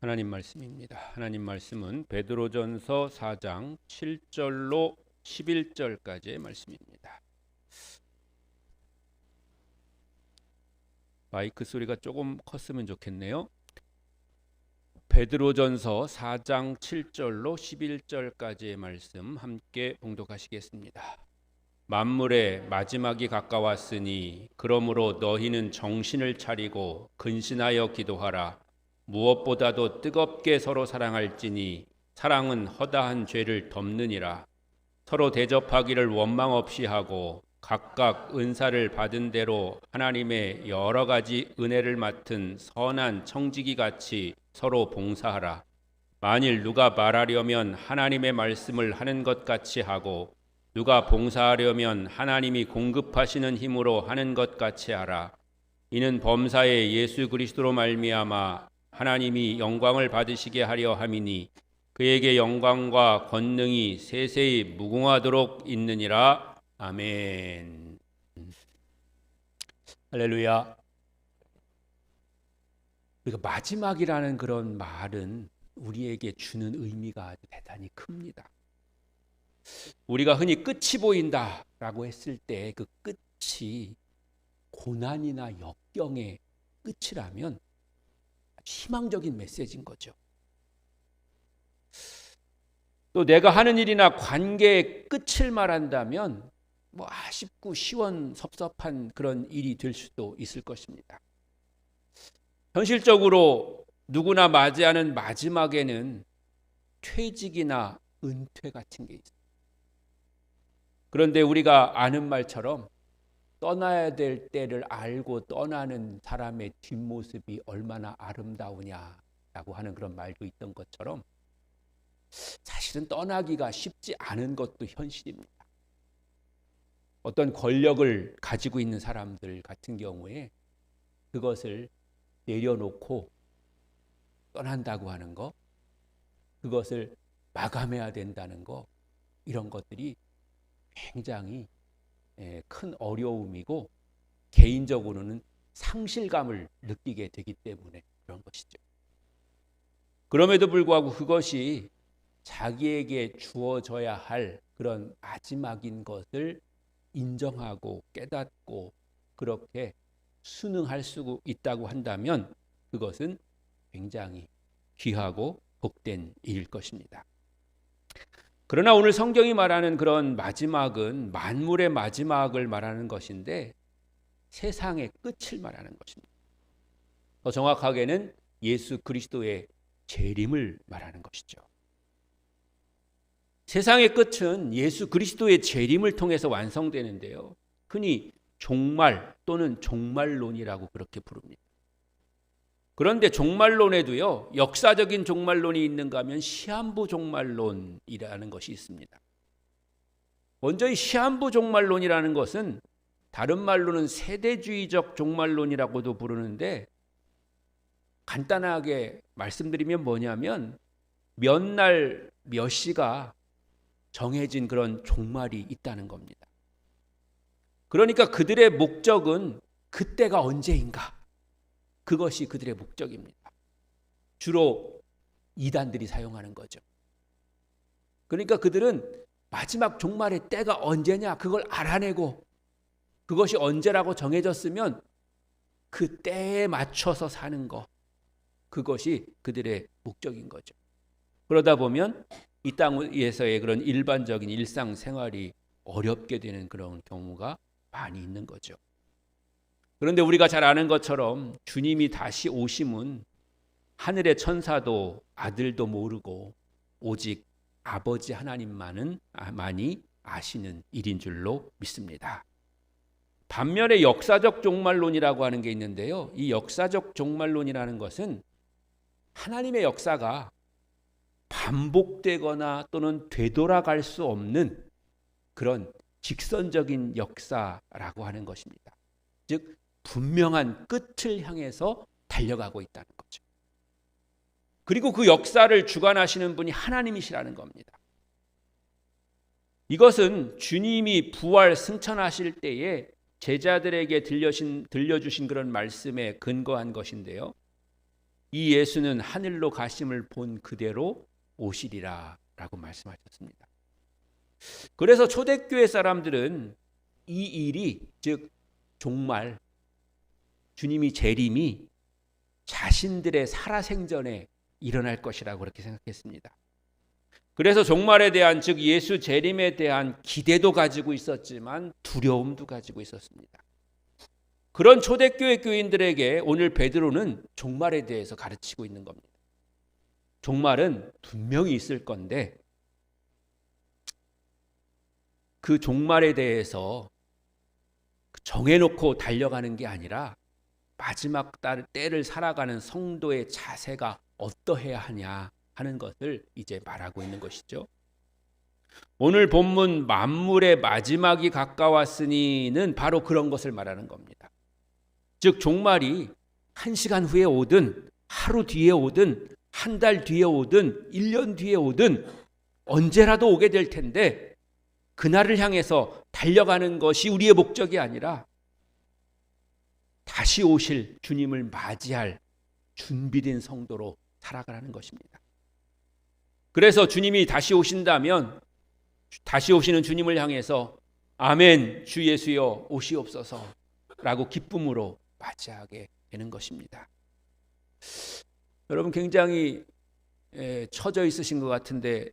하나님 말씀입니다. 하나님 말씀은 베드로전서 4장 7절로 11절까지의 말씀입니다. 마이크 소리가 조금 컸으면 좋겠네요. 베드로전서 4장 7절로 11절까지의 말씀 함께 봉독하시겠습니다. 만물의 마지막이 가까웠으니 그러므로 너희는 정신을 차리고 근신하여 기도하라. 무엇보다도 뜨겁게 서로 사랑할지니 사랑은 허다한 죄를 덮느니라. 서로 대접하기를 원망 없이 하고 각각 은사를 받은 대로 하나님의 여러 가지 은혜를 맡은 선한 청지기 같이 서로 봉사하라. 만일 누가 말하려면 하나님의 말씀을 하는 것 같이 하고 누가 봉사하려면 하나님이 공급하시는 힘으로 하는 것 같이 하라. 이는 범사에 예수 그리스도로 말미암아 하나님이 영광을 받으시게 하려 함이니 그에게 영광과 권능이 세세히 무궁하도록 있느니라. 아멘. 할렐루야. 우리가 마지막이라는 그런 말은 우리에게 주는 의미가 아주 대단히 큽니다. 우리가 흔히 끝이 보인다라고 했을 때 그 끝이 고난이나 역경의 끝이라면 희망적인 메시지인 거죠. 또 내가 하는 일이나 관계의 끝을 말한다면 아쉽고 시원섭섭한 그런 일이 될 수도 있을 것입니다. 현실적으로 누구나 맞이하는 마지막에는 퇴직이나 은퇴 같은 게 있어요. 그런데 우리가 아는 말처럼 떠나야 될 때를 알고 떠나는 사람의 뒷모습이 얼마나 아름다우냐라고 하는 그런 말도 있던 것처럼 사실은 떠나기가 쉽지 않은 것도 현실입니다. 어떤 권력을 가지고 있는 사람들 같은 경우에 그것을 내려놓고 떠난다고 하는 거, 그것을 마감해야 된다는 거, 이런 것들이 굉장히 큰 어려움이고 개인적으로는 상실감을 느끼게 되기 때문에 그런 것이죠. 그럼에도 불구하고 그것이 자기에게 주어져야 할 그런 마지막인 것을 인정하고 깨닫고 그렇게 순응할 수 있다고 한다면 그것은 굉장히 귀하고 복된 일일 것입니다. 그러나 오늘 성경이 말하는 그런 마지막은 만물의 마지막을 말하는 것인데 세상의 끝을 말하는 것입니다. 더 정확하게는 예수 그리스도의 재림을 말하는 것이죠. 세상의 끝은 예수 그리스도의 재림을 통해서 완성되는데요. 흔히 종말 또는 종말론이라고 그렇게 부릅니다. 그런데 종말론에도요, 역사적인 종말론이 있는가 하면 시한부 종말론이라는 것이 있습니다. 먼저 이 시한부 종말론이라는 것은 다른 말로는 세대주의적 종말론이라고도 부르는데 간단하게 말씀드리면 뭐냐면 몇 날 몇 시가 정해진 그런 종말이 있다는 겁니다. 그러니까 그들의 목적은 그때가 언제인가? 그것이 그들의 목적입니다. 주로 이단들이 사용하는 거죠. 그러니까 그들은 마지막 종말의 때가 언제냐 그걸 알아내고 그것이 언제라고 정해졌으면 그 때에 맞춰서 사는 것, 그것이 그들의 목적인 거죠. 그러다 보면 이 땅에서의 그런 일반적인 일상생활이 어렵게 되는 그런 경우가 많이 있는 거죠. 그런데 우리가 잘 아는 것처럼 주님이 다시 오심은 하늘의 천사도 아들도 모르고 오직 아버지 하나님만이 아시는 일인 줄로 믿습니다. 반면에 역사적 종말론이라고 하는 게 있는데요. 이 역사적 종말론이라는 것은 하나님의 역사가 반복되거나 또는 되돌아갈 수 없는 그런 직선적인 역사라고 하는 것입니다. 즉 분명한 끝을 향해서 달려가고 있다는 거죠. 그리고 그 역사를 주관하시는 분이 하나님이시라는 겁니다. 이것은 주님이 부활 승천하실 때에 제자들에게 들려주신 그런 말씀에 근거한 것인데요. 이 예수는 하늘로 가심을 본 그대로 오시리라 라고 말씀하셨습니다. 그래서 초대교회 사람들은 이 일이, 즉 종말, 주님이 재림이 자신들의 살아생전에 일어날 것이라고 그렇게 생각했습니다. 그래서 종말에 대한, 즉 예수 재림에 대한 기대도 가지고 있었지만 두려움도 가지고 있었습니다. 그런 초대교회 교인들에게 오늘 베드로는 종말에 대해서 가르치고 있는 겁니다. 종말은 분명히 있을 건데 그 종말에 대해서 정해놓고 달려가는 게 아니라 마지막 때를 살아가는 성도의 자세가 어떠해야 하냐 하는 것을 이제 말하고 있는 것이죠. 오늘 본문 만물의 마지막이 가까웠으니는 바로 그런 것을 말하는 겁니다. 즉 종말이 1시간 후에 오든 하루 뒤에 오든 한 달 뒤에 오든 1년 뒤에 오든 언제라도 오게 될 텐데 그날을 향해서 달려가는 것이 우리의 목적이 아니라 다시 오실 주님을 맞이할 준비된 성도로 살아가라는 것입니다. 그래서 주님이 다시 오신다면 다시 오시는 주님을 향해서 아멘 주 예수여 오시옵소서 라고 기쁨으로 맞이하게 되는 것입니다. 여러분 굉장히 처져 있으신 것 같은데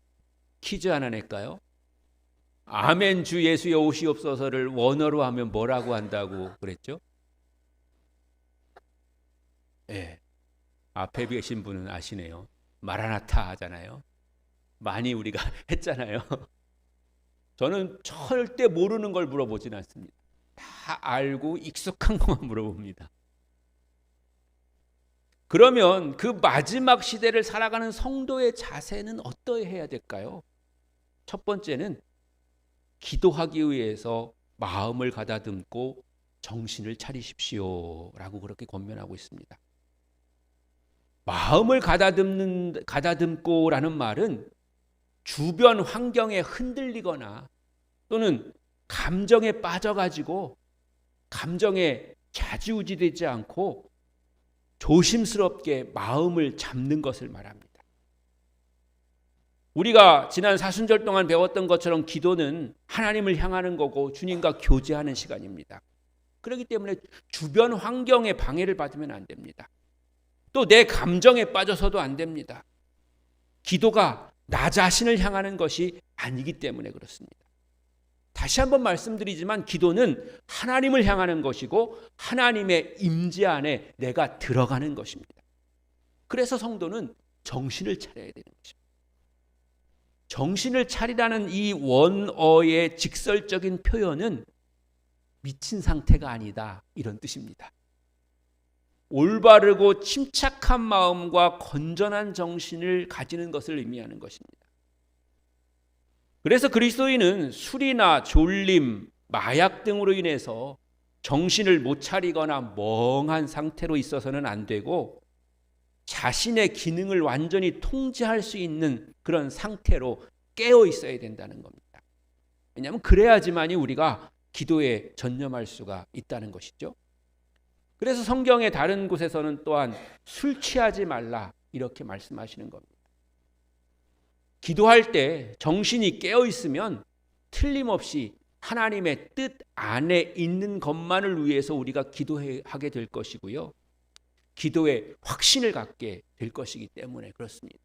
퀴즈 하나 낼까요? 아멘 주 예수여 오시옵소서를 원어로 하면 뭐라고 한다고 그랬죠? 네. 앞에 계신 분은 아시네요. 마라나타 하잖아요. 많이 우리가 했잖아요. 저는 절대 모르는 걸 물어보진 않습니다. 다 알고 익숙한 것만 물어봅니다. 그러면 그 마지막 시대를 살아가는 성도의 자세는 어떠해야 될까요? 첫 번째는 기도하기 위해서 마음을 가다듬고 정신을 차리십시오 라고 그렇게 권면하고 있습니다. 마음을 가다듬고라는 말은 주변 환경에 흔들리거나 또는 감정에 빠져가지고 감정에 좌지우지되지 않고 조심스럽게 마음을 잡는 것을 말합니다. 우리가 지난 사순절 동안 배웠던 것처럼 기도는 하나님을 향하는 거고 주님과 교제하는 시간입니다. 그렇기 때문에 주변 환경에 방해를 받으면 안 됩니다. 또 내 감정에 빠져서도 안 됩니다. 기도가 나 자신을 향하는 것이 아니기 때문에 그렇습니다. 다시 한번 말씀드리지만 기도는 하나님을 향하는 것이고 하나님의 임재 안에 내가 들어가는 것입니다. 그래서 성도는 정신을 차려야 되는 것입니다. 정신을 차리라는 이 원어의 직설적인 표현은 미친 상태가 아니다 이런 뜻입니다. 올바르고 침착한 마음과 건전한 정신을 가지는 것을 의미하는 것입니다. 그래서 그리스도인은 술이나 졸림, 마약 등으로 인해서 정신을 못 차리거나 멍한 상태로 있어서는 안 되고 자신의 기능을 완전히 통제할 수 있는 그런 상태로 깨어 있어야 된다는 겁니다. 왜냐하면 그래야지만이 우리가 기도에 전념할 수가 있다는 것이죠. 그래서 성경의 다른 곳에서는 또한 술 취하지 말라 이렇게 말씀하시는 겁니다. 기도할 때 정신이 깨어 있으면 틀림없이 하나님의 뜻 안에 있는 것만을 위해서 우리가 기도하게 될 것이고요. 기도에 확신을 갖게 될 것이기 때문에 그렇습니다.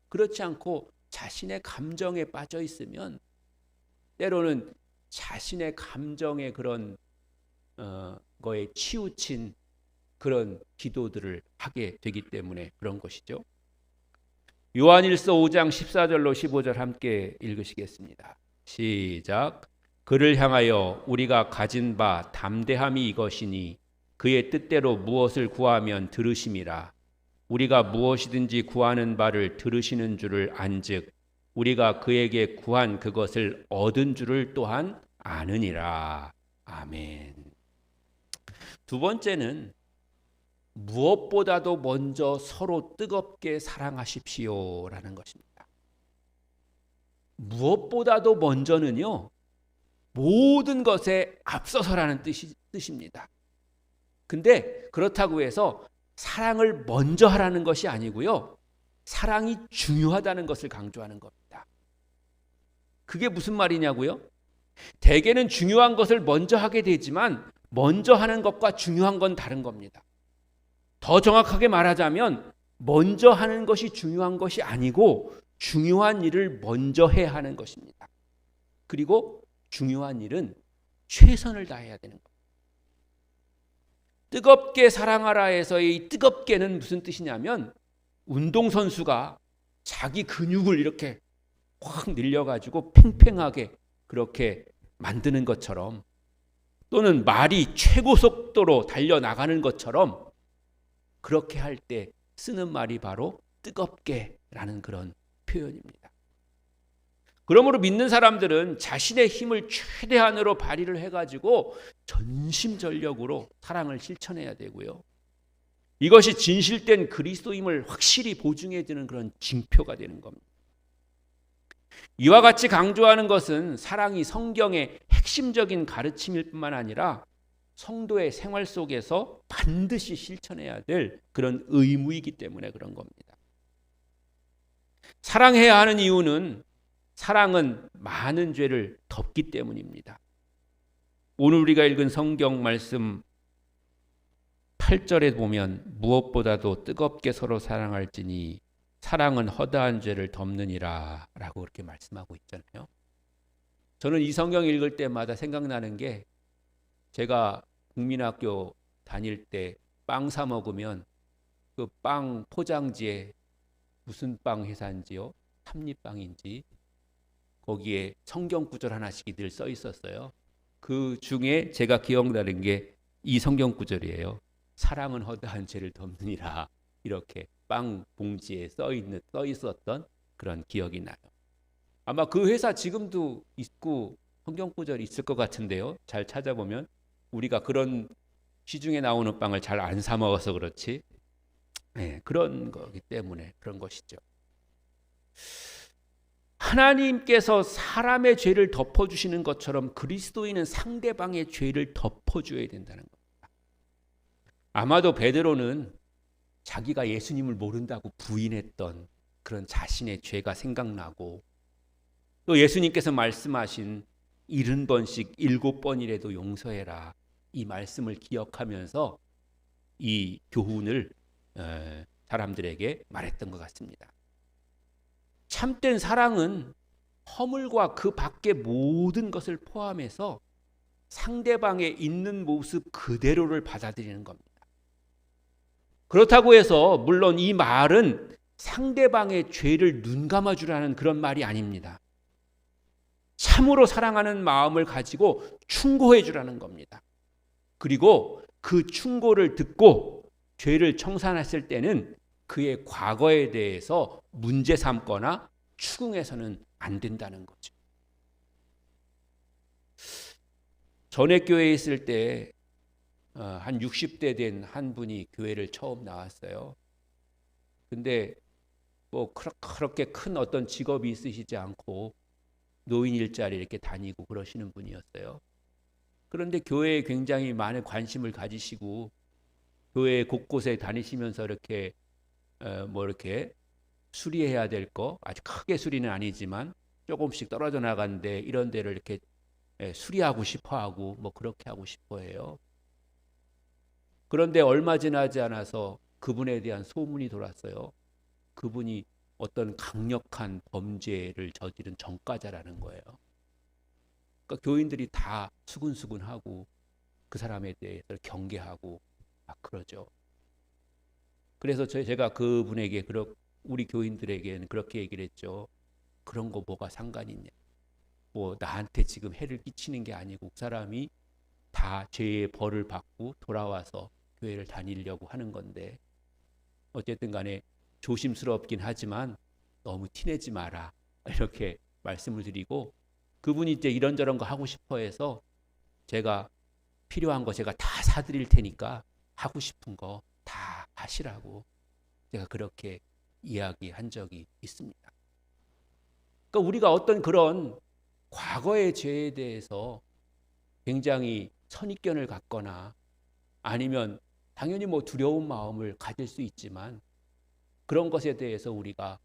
그렇지 않고 자신의 감정에 빠져 있으면 때로는 자신의 감정의 그런 거에 치우친 그런 기도들을 하게 되기 때문에 그런 것이죠. 요한일서 5장 14절로 15절 함께 읽으시겠습니다. 시작. 그를 향하여 우리가 가진 바 담대함이 이것이니 그의 뜻대로 무엇을 구하면 들으심이라. 우리가 무엇이든지 구하는 바를 들으시는 줄을 안즉 우리가 그에게 구한 그것을 얻은 줄을 또한 아느니라. 아멘. 두 번째는 무엇보다도 먼저 서로 뜨겁게 사랑하십시오라는 것입니다. 무엇보다도 먼저는요, 모든 것에 앞서서라는 뜻입니다. 근데 그렇다고 해서 사랑을 먼저 하라는 것이 아니고요. 사랑이 중요하다는 것을 강조하는 겁니다. 그게 무슨 말이냐고요? 대개는 중요한 것을 먼저 하게 되지만 먼저 하는 것과 중요한 건 다른 겁니다. 더 정확하게 말하자면 먼저 하는 것이 중요한 것이 아니고 중요한 일을 먼저 해야 하는 것입니다. 그리고 중요한 일은 최선을 다해야 되는 겁니다. 뜨겁게 사랑하라에서의 이 뜨겁게는 무슨 뜻이냐면 운동선수가 자기 근육을 이렇게 확 늘려가지고 팽팽하게 그렇게 만드는 것처럼, 또는 말이 최고 속도로 달려나가는 것처럼 그렇게 할 때 쓰는 말이 바로 뜨겁게라는 그런 표현입니다. 그러므로 믿는 사람들은 자신의 힘을 최대한으로 발휘를 해가지고 전심전력으로 사랑을 실천해야 되고요. 이것이 진실된 그리스도임을 확실히 보증해 주는 그런 징표가 되는 겁니다. 이와 같이 강조하는 것은 사랑이 성경의 핵심적인 가르침일 뿐만 아니라 성도의 생활 속에서 반드시 실천해야 될 그런 의무이기 때문에 그런 겁니다. 사랑해야 하는 이유는 사랑은 많은 죄를 덮기 때문입니다. 오늘 우리가 읽은 성경 말씀 8절에 보면 무엇보다도 뜨겁게 서로 사랑할지니 사랑은 허다한 죄를 덮느니라 라고 그렇게 말씀하고 있잖아요. 저는 이 성경 읽을 때마다 생각나는 게, 제가 국민학교 다닐 때 빵 사 먹으면 그 빵 포장지에 무슨 빵 회사인지요? 삼립빵인지 거기에 성경 구절 하나씩 늘 써 있었어요. 그 중에 제가 기억나는 게 이 성경 구절이에요. 사랑은 허다한 죄를 덮느니라. 이렇게 빵 봉지에 써 있었던 그런 기억이 나요. 아마 그 회사 지금도 있고 성경 구절이 있을 것 같은데요. 잘 찾아보면 우리가 그런 시중에 나오는 빵을 잘 안 사 먹어서 그렇지, 그런 거기 때문에 그런 것이죠. 하나님께서 사람의 죄를 덮어주시는 것처럼 그리스도인은 상대방의 죄를 덮어줘야 된다는 겁니다. 아마도 베드로는 자기가 예수님을 모른다고 부인했던 그런 자신의 죄가 생각나고, 또 예수님께서 말씀하신 70번씩 7번이라도 용서해라, 이 말씀을 기억하면서 이 교훈을 사람들에게 말했던 것 같습니다. 참된 사랑은 허물과 그 밖의 모든 것을 포함해서 상대방의 있는 모습 그대로를 받아들이는 겁니다. 그렇다고 해서 물론 이 말은 상대방의 죄를 눈감아 주라는 그런 말이 아닙니다. 참으로 사랑하는 마음을 가지고 충고해 주라는 겁니다. 그리고 그 충고를 듣고 죄를 청산했을 때는 그의 과거에 대해서 문제 삼거나 추궁해서는 안 된다는 거죠. 전액교회에 있을 때 한 60대 된 한 분이 교회를 처음 나왔어요. 근데 뭐 그렇게 큰 어떤 직업이 있으시지 않고 노인 일자리 이렇게 다니고 그러시는 분이었어요. 그런데 교회에 굉장히 많은 관심을 가지시고 교회 곳곳에 다니시면서 이렇게 이렇게 수리해야 될 거, 아주 크게 수리는 아니지만 조금씩 떨어져 나가는데 이런 데를 이렇게 수리하고 싶어하고 뭐 그렇게 하고 싶어해요. 그런데 얼마 지나지 않아서 그분에 대한 소문이 돌았어요. 그분이 어떤 강력한 범죄를 저지른 전과자라는 거예요. 그러니까 교인들이 다 수근수근하고 그 사람에 대해서 경계하고 막 그러죠. 그래서 제가 그분에게, 우리 교인들에게는 그렇게 얘기를 했죠. 그런 거 뭐가 상관이 있냐. 뭐 나한테 지금 해를 끼치는 게 아니고 그 사람이 다 죄의 벌을 받고 돌아와서 교회를 다니려고 하는 건데 어쨌든 간에 조심스럽긴 하지만 너무 티내지 마라, 이렇게 말씀을 드리고, 그분이 이제 이런저런 거 하고 싶어 해서 제가 필요한 거 제가 다 사드릴 테니까 하고 싶은 거 다 하시라고 제가 그렇게 이야기한 적이 있습니다. 그러니까 우리가 어떤 그런 과거의 죄에 대해서 굉장히 선입견을 갖거나 아니면 당연히 두려운 마음을 가질 수 있지만 그런 것에 대해서 우리가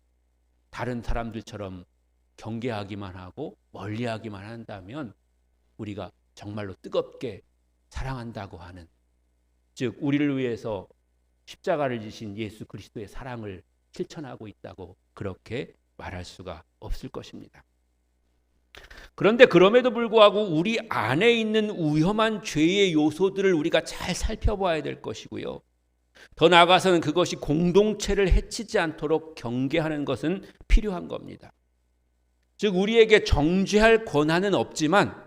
다른 사람들처럼 경계하기만 하고 멀리하기만 한다면 우리가 정말로 뜨겁게 사랑한다고 하는, 즉 우리를 위해서 십자가를 지신 예수 그리스도의 사랑을 실천하고 있다고 그렇게 말할 수가 없을 것입니다. 그런데 그럼에도 불구하고 우리 안에 있는 위험한 죄의 요소들을 우리가 잘 살펴봐야 될 것이고요. 더 나아가서는 그것이 공동체를 해치지 않도록 경계하는 것은 필요한 겁니다. 즉 우리에게 정죄할 권한은 없지만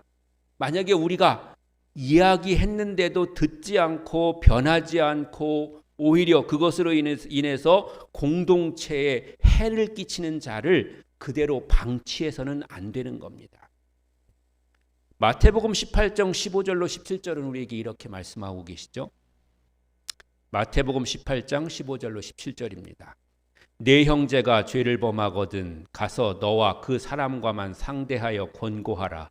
만약에 우리가 이야기했는데도 듣지 않고 변하지 않고 오히려 그것으로 인해서 공동체에 해를 끼치는 자를 그대로 방치해서는 안 되는 겁니다. 마태복음 18장 15절로 17절은 우리에게 이렇게 말씀하고 계시죠. 마태복음 18장 15절로 17절입니다. 네 형제가 죄를 범하거든 가서 너와 그 사람과만 상대하여 권고하라.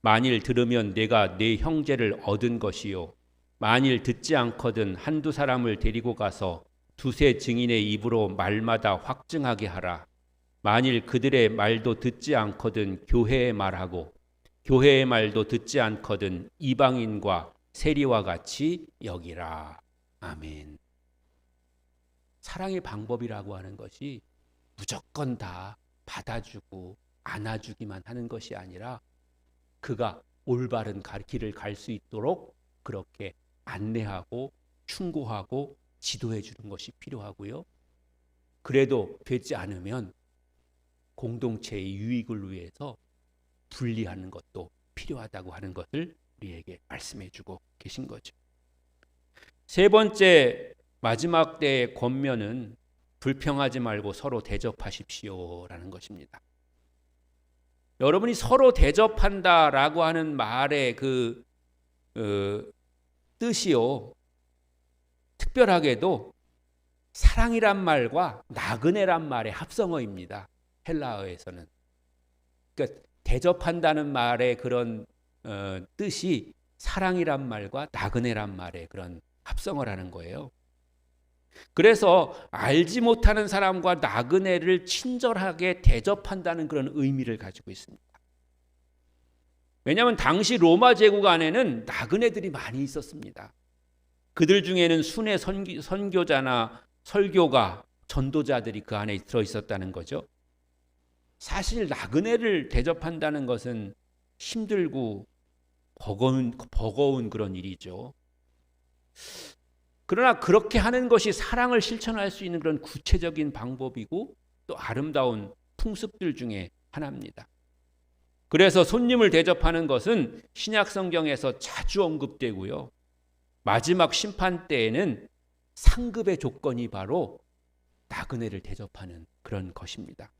만일 들으면 내가 네 형제를 얻은 것이요 만일 듣지 않거든 한두 사람을 데리고 가서 두세 증인의 입으로 말마다 확증하게 하라. 만일 그들의 말도 듣지 않거든 교회의 말하고 교회의 말도 듣지 않거든 이방인과 세리와 같이 여기라. 아멘. 사랑의 방법이라고 하는 것이 무조건 다 받아주고 안아주기만 하는 것이 아니라 그가 올바른 길을 갈 수 있도록 그렇게 안내하고 충고하고 지도해 주는 것이 필요하고요. 그래도 되지 않으면 공동체의 유익을 위해서 분리하는 것도 필요하다고 하는 것을 우리에게 말씀해 주고 계신 거죠. 세 번째 마지막 때의 권면은 불평하지 말고 서로 대접하십시오라는 것입니다. 여러분이 서로 대접한다라고 하는 말의 그 뜻이요, 특별하게도 사랑이란 말과 나그네란 말의 합성어입니다. 헬라어에서는. 그러니까 대접한다는 말의 그런 뜻이 사랑이란 말과 나그네란 말의 그런 합성어라는 거예요. 그래서 알지 못하는 사람과 나그네를 친절하게 대접한다는 그런 의미를 가지고 있습니다. 왜냐하면 당시 로마 제국 안에는 나그네들이 많이 있었습니다. 그들 중에는 순회 선교자나 설교가, 전도자들이 그 안에 들어 있었다는 거죠. 사실 나그네를 대접한다는 것은 힘들고 버거운 그런 일이죠. 그러나 그렇게 하는 것이 사랑을 실천할 수 있는 그런 구체적인 방법이고 또 아름다운 풍습들 중에 하나입니다. 그래서 손님을 대접하는 것은 신약 성경에서 자주 언급되고요. 마지막 심판 때에는 상급의 조건이 바로 나그네를 대접하는 그런 것입니다.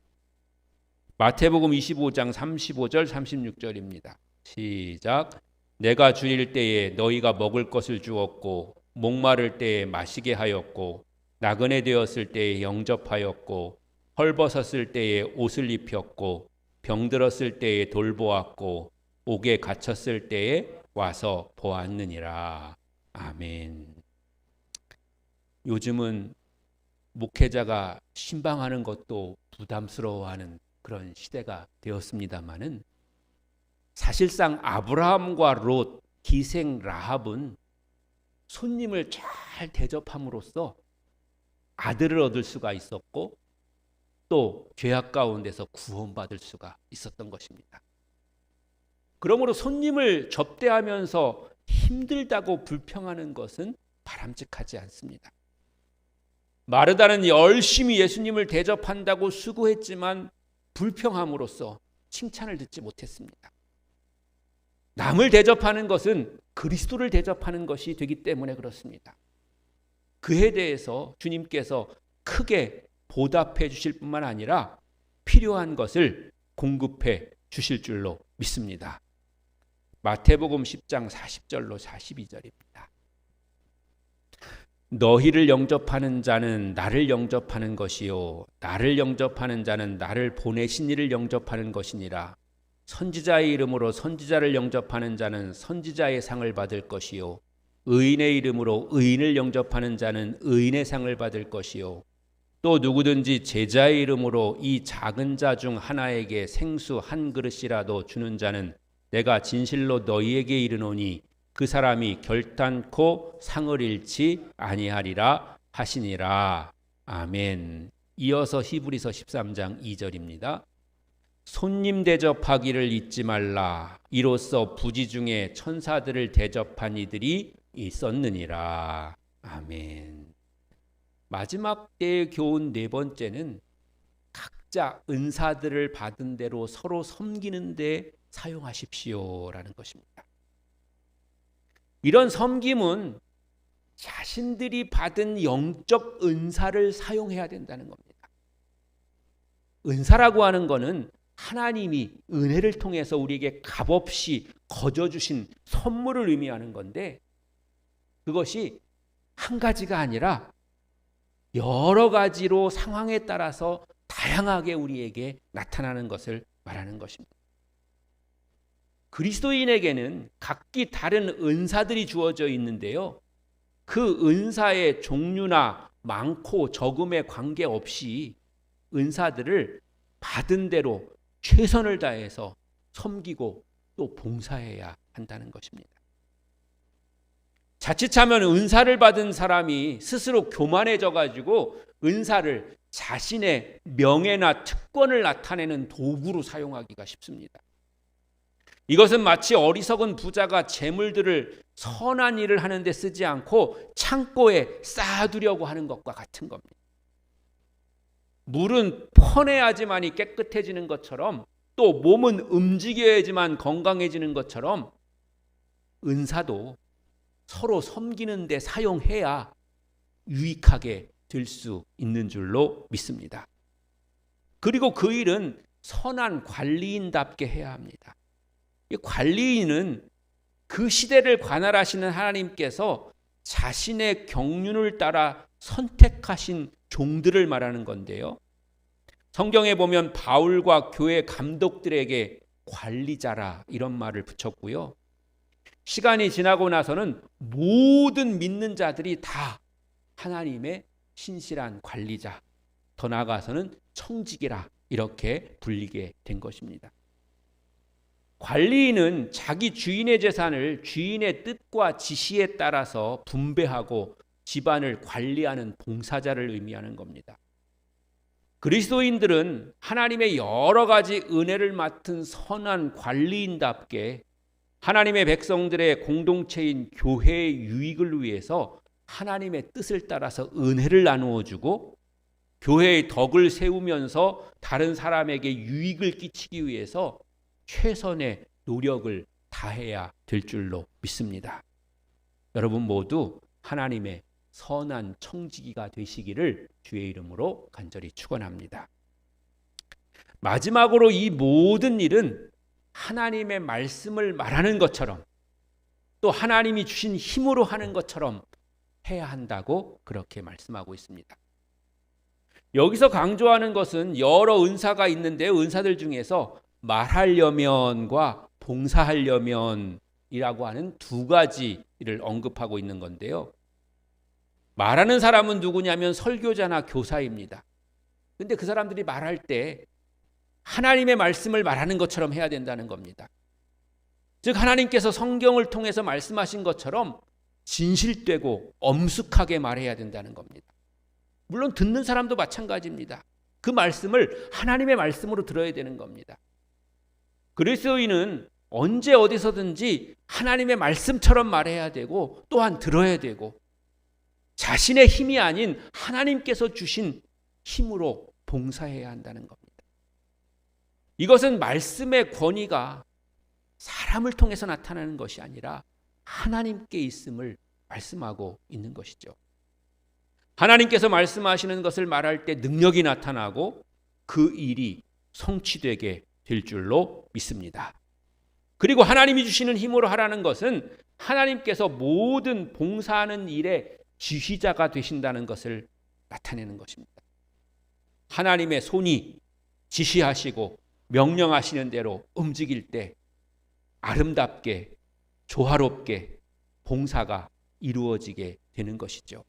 마태복음 25장 35절 36절입니다. 시작. 내가 주일 때에 너희가 먹을 것을 주었고 목마를 때에 마시게 하였고 나그네 되었을 때에 영접하였고 헐벗었을 때에 옷을 입혔고 병들었을 때에 돌보았고 옥에 갇혔을 때에 와서 보았느니라. 아멘. 요즘은 목회자가 신방하는 것도 부담스러워하는 그런 시대가 되었습니다마는 사실상 아브라함과 롯, 기생 라합은 손님을 잘 대접함으로써 아들을 얻을 수가 있었고 또 죄악 가운데서 구원받을 수가 있었던 것입니다. 그러므로 손님을 접대하면서 힘들다고 불평하는 것은 바람직하지 않습니다. 마르다는 열심히 예수님을 대접한다고 수고했지만 불평함으로써 칭찬을 듣지 못했습니다. 남을 대접하는 것은 그리스도를 대접하는 것이 되기 때문에 그렇습니다. 그에 대해서 주님께서 크게 보답해 주실 뿐만 아니라 필요한 것을 공급해 주실 줄로 믿습니다. 마태복음 10장 40절로 42절입니다. 너희를 영접하는 자는 나를 영접하는 것이요 나를 영접하는 자는 나를 보내신 이를 영접하는 것이니라. 선지자의 이름으로 선지자를 영접하는 자는 선지자의 상을 받을 것이요 의인의 이름으로 의인을 영접하는 자는 의인의 상을 받을 것이요 또 누구든지 제자의 이름으로 이 작은 자 중 하나에게 생수 한 그릇이라도 주는 자는 내가 진실로 너희에게 이르노니 그 사람이 결단코 상을 잃지 아니하리라 하시니라. 아멘. 이어서 히브리서 13장 2절입니다. 손님 대접하기를 잊지 말라. 이로써 부지 중에 천사들을 대접한 이들이 있었느니라. 아멘. 마지막 때의 교훈 네 번째는 각자 은사들을 받은 대로 서로 섬기는 데 사용하십시오라는 것입니다. 이런 섬김은 자신들이 받은 영적 은사를 사용해야 된다는 겁니다. 은사라고 하는 것은 하나님이 은혜를 통해서 우리에게 값없이 거저주신 선물을 의미하는 건데 그것이 한 가지가 아니라 여러 가지로 상황에 따라서 다양하게 우리에게 나타나는 것을 말하는 것입니다. 그리스도인에게는 각기 다른 은사들이 주어져 있는데요. 그 은사의 종류나 많고 적음에 관계없이 은사들을 받은 대로 최선을 다해서 섬기고 또 봉사해야 한다는 것입니다. 자칫하면 은사를 받은 사람이 스스로 교만해져 가지고 은사를 자신의 명예나 특권을 나타내는 도구로 사용하기가 쉽습니다. 이것은 마치 어리석은 부자가 재물들을 선한 일을 하는 데 쓰지 않고 창고에 쌓아두려고 하는 것과 같은 겁니다. 물은 퍼내야지만이 깨끗해지는 것처럼 또 몸은 움직여야지만 건강해지는 것처럼 은사도 서로 섬기는 데 사용해야 유익하게 될 수 있는 줄로 믿습니다. 그리고 그 일은 선한 관리인답게 해야 합니다. 이 관리인은 그 시대를 관할하시는 하나님께서 자신의 경륜을 따라 선택하신 종들을 말하는 건데요. 성경에 보면 바울과 교회 감독들에게 관리자라 이런 말을 붙였고요. 시간이 지나고 나서는 모든 믿는 자들이 다 하나님의 신실한 관리자, 더 나아가서는 청직이라 이렇게 불리게 된 것입니다. 관리인은 자기 주인의 재산을 주인의 뜻과 지시에 따라서 분배하고 집안을 관리하는 봉사자를 의미하는 겁니다. 그리스도인들은 하나님의 여러 가지 은혜를 맡은 선한 관리인답게 하나님의 백성들의 공동체인 교회의 유익을 위해서 하나님의 뜻을 따라서 은혜를 나누어 주고 교회의 덕을 세우면서 다른 사람에게 유익을 끼치기 위해서 최선의 노력을 다해야 될 줄로 믿습니다. 여러분 모두 하나님의 선한 청지기가 되시기를 주의 이름으로 간절히 축원합니다. 마지막으로 이 모든 일은 하나님의 말씀을 말하는 것처럼 또 하나님이 주신 힘으로 하는 것처럼 해야 한다고 그렇게 말씀하고 있습니다. 여기서 강조하는 것은 여러 은사가 있는데 은사들 중에서 말하려면과 봉사하려면이라고 하는 두 가지를 언급하고 있는 건데요. 말하는 사람은 누구냐면 설교자나 교사입니다. 근데 그 사람들이 말할 때 하나님의 말씀을 말하는 것처럼 해야 된다는 겁니다. 즉 하나님께서 성경을 통해서 말씀하신 것처럼 진실되고 엄숙하게 말해야 된다는 겁니다. 물론 듣는 사람도 마찬가지입니다. 그 말씀을 하나님의 말씀으로 들어야 되는 겁니다. 그리스도인은 언제 어디서든지 하나님의 말씀처럼 말해야 되고 또한 들어야 되고 자신의 힘이 아닌 하나님께서 주신 힘으로 봉사해야 한다는 겁니다. 이것은 말씀의 권위가 사람을 통해서 나타나는 것이 아니라 하나님께 있음을 말씀하고 있는 것이죠. 하나님께서 말씀하시는 것을 말할 때 능력이 나타나고 그 일이 성취되게 될 줄로 믿습니다. 그리고 하나님이 주시는 힘으로 하라는 것은 하나님께서 모든 봉사하는 일의 지휘자가 되신다는 것을 나타내는 것입니다. 하나님의 손이 지시하시고 명령하시는 대로 움직일 때 아름답게 조화롭게 봉사가 이루어지게 되는 것이죠.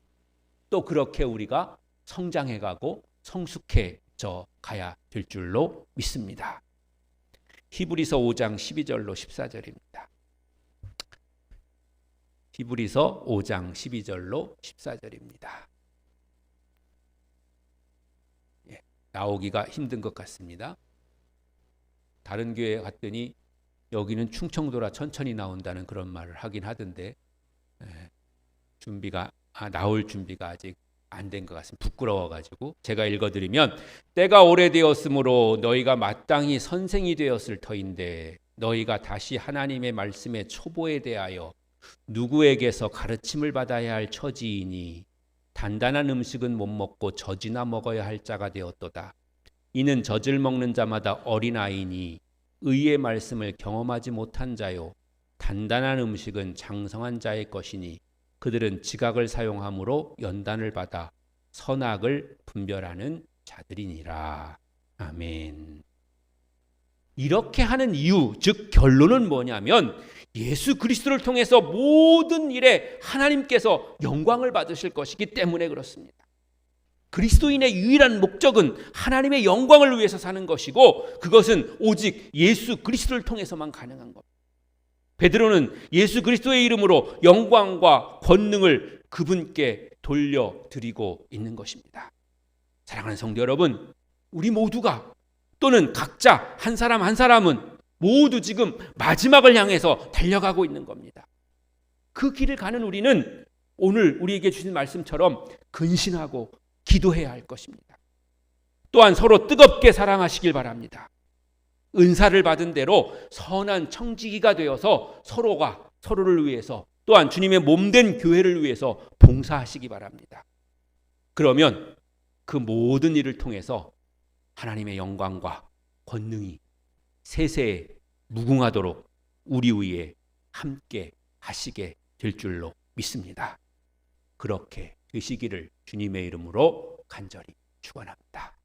또 그렇게 우리가 성장해가고 성숙해져 가야 될 줄로 믿습니다. 히브리서 5장 12절로 14절입니다. 히브리서 5장 12절로 14절입니다. 나오기가 힘든 것 같습니다. 다른 교회 갔더니 여기는 충청도라 천천히 나온다는 그런 말을 하긴 하던데 나올 준비가 아직 안 된 것 같습니다. 부끄러워가지고 제가 읽어드리면, 때가 오래되었으므로 너희가 마땅히 선생이 되었을 터인데 너희가 다시 하나님의 말씀의 초보에 대하여 누구에게서 가르침을 받아야 할 처지이니 단단한 음식은 못 먹고 젖이나 먹어야 할 자가 되었도다. 이는 젖을 먹는 자마다 어린아이니 의의 말씀을 경험하지 못한 자요, 단단한 음식은 장성한 자의 것이니 그들은 지각을 사용함으로 연단을 받아 선악을 분별하는 자들이니라. 아멘. 이렇게 하는 이유, 즉 결론은 뭐냐면 예수 그리스도를 통해서 모든 일에 하나님께서 영광을 받으실 것이기 때문에 그렇습니다. 그리스도인의 유일한 목적은 하나님의 영광을 위해서 사는 것이고, 그것은 오직 예수 그리스도를 통해서만 가능한 겁니다. 베드로는 예수 그리스도의 이름으로 영광과 권능을 그분께 돌려드리고 있는 것입니다. 사랑하는 성도 여러분, 우리 모두가 또는 각자 한 사람 한 사람은 모두 지금 마지막을 향해서 달려가고 있는 겁니다. 그 길을 가는 우리는 오늘 우리에게 주신 말씀처럼 근신하고 기도해야 할 것입니다. 또한 서로 뜨겁게 사랑하시길 바랍니다. 은사를 받은 대로 선한 청지기가 되어서 서로가 서로를 위해서, 또한 주님의 몸된 교회를 위해서 봉사하시기 바랍니다. 그러면 그 모든 일을 통해서 하나님의 영광과 권능이 세세에 무궁하도록 우리 위에 함께 하시게 될 줄로 믿습니다. 그렇게 되시기를 주님의 이름으로 간절히 축원합니다.